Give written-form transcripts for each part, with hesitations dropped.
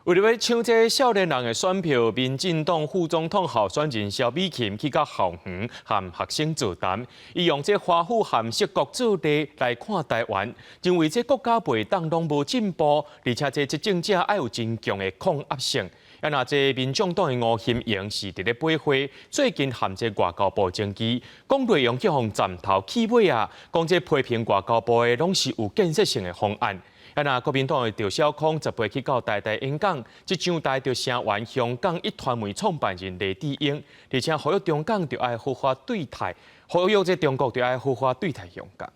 为了要抢这少年人的选票，民进党副总统候选人萧美琴去到校园和学生座谈，伊用这花虎和色国做例来看台湾，认为这国家袂当拢无进步，而且这执政者要有真强的抗压性。也那这民众党的吴欣盈是伫咧背会，最近含这外交部政绩，讲内容叫互站头起尾啊，讲这批评外交部的拢是有建设性的方案。啊！那国民党的赵少康10月去到台大演讲，即上台就声援香港一传媒创办人黎智英，而且呼吁中港就要合法对待，呼吁这中国就要合法对待香港。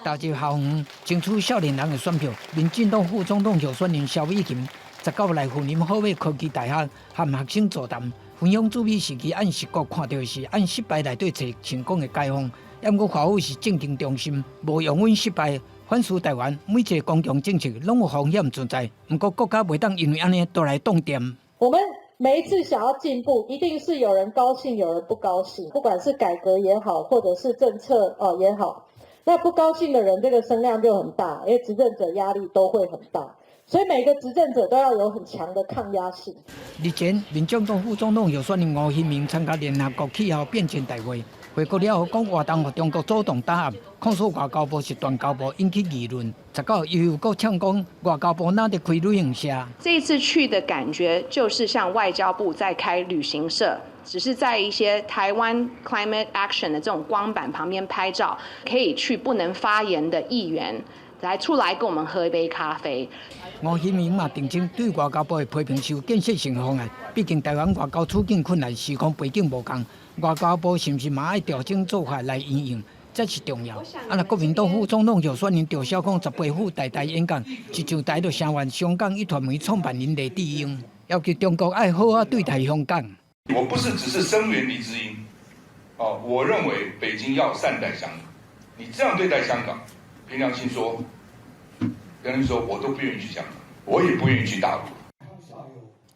大洲校园争取少年人的选票，民进党副总统候选人萧美琴19日来云林好美科技大学和学生座谈，分享主美时期按实国看到的是按失败内底找成功的解放。因我华府是政经中心，无用阮失败。反思台湾每一个公共政策拢有风险存在，不过国家袂当因为安尼都来动点。我们每一次想要进步，一定是有人高兴，有人不高兴。不管是改革也好，或者是政策也好，那不高兴的人，这个声量就很大，因为执政者压力都会很大，所以每个执政者都要有很强的抗压性。日前，民进党副总统候选人吴欣盈参加联合国气候变迁大会。回国了后，讲活动和中国主动打压，控诉外交部是断交部，引起议论。19日又搁呛讲外交部哪得开旅行社？这一次去的感觉就是像外交部在开旅行社，只是在一些台湾 Climate Action 的这种光板旁边拍照，可以去不能发言的议员来出来跟我们喝一杯咖啡。吴欣盈嘛澄清对外交部的批评是有建设性方案，毕竟台湾外交处境困难，时空背景无同。外交部是不是嘛爱调整做法来应用，这是重要。那国民党副总统候选人赵少康18日台大演讲，一上台就声援香港一传媒创办人黎智英，要求中国爱好好对待香港。我不是只是声援黎智英，我认为北京要善待香港。你这样对待香港，凭良心说，我都不愿意去香港，我也不愿意去大陆。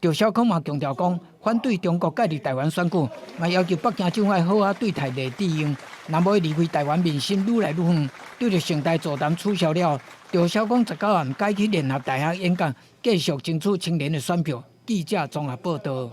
赵少康嘛强调讲，反对中国介入台湾选举，嘛要求北京政府好好对待黎智英。若要离开台湾民心愈来愈远，对着上台座谈取消了，赵少康19暗改去联合大学演讲，继续争取青年的选票。记者综合报道。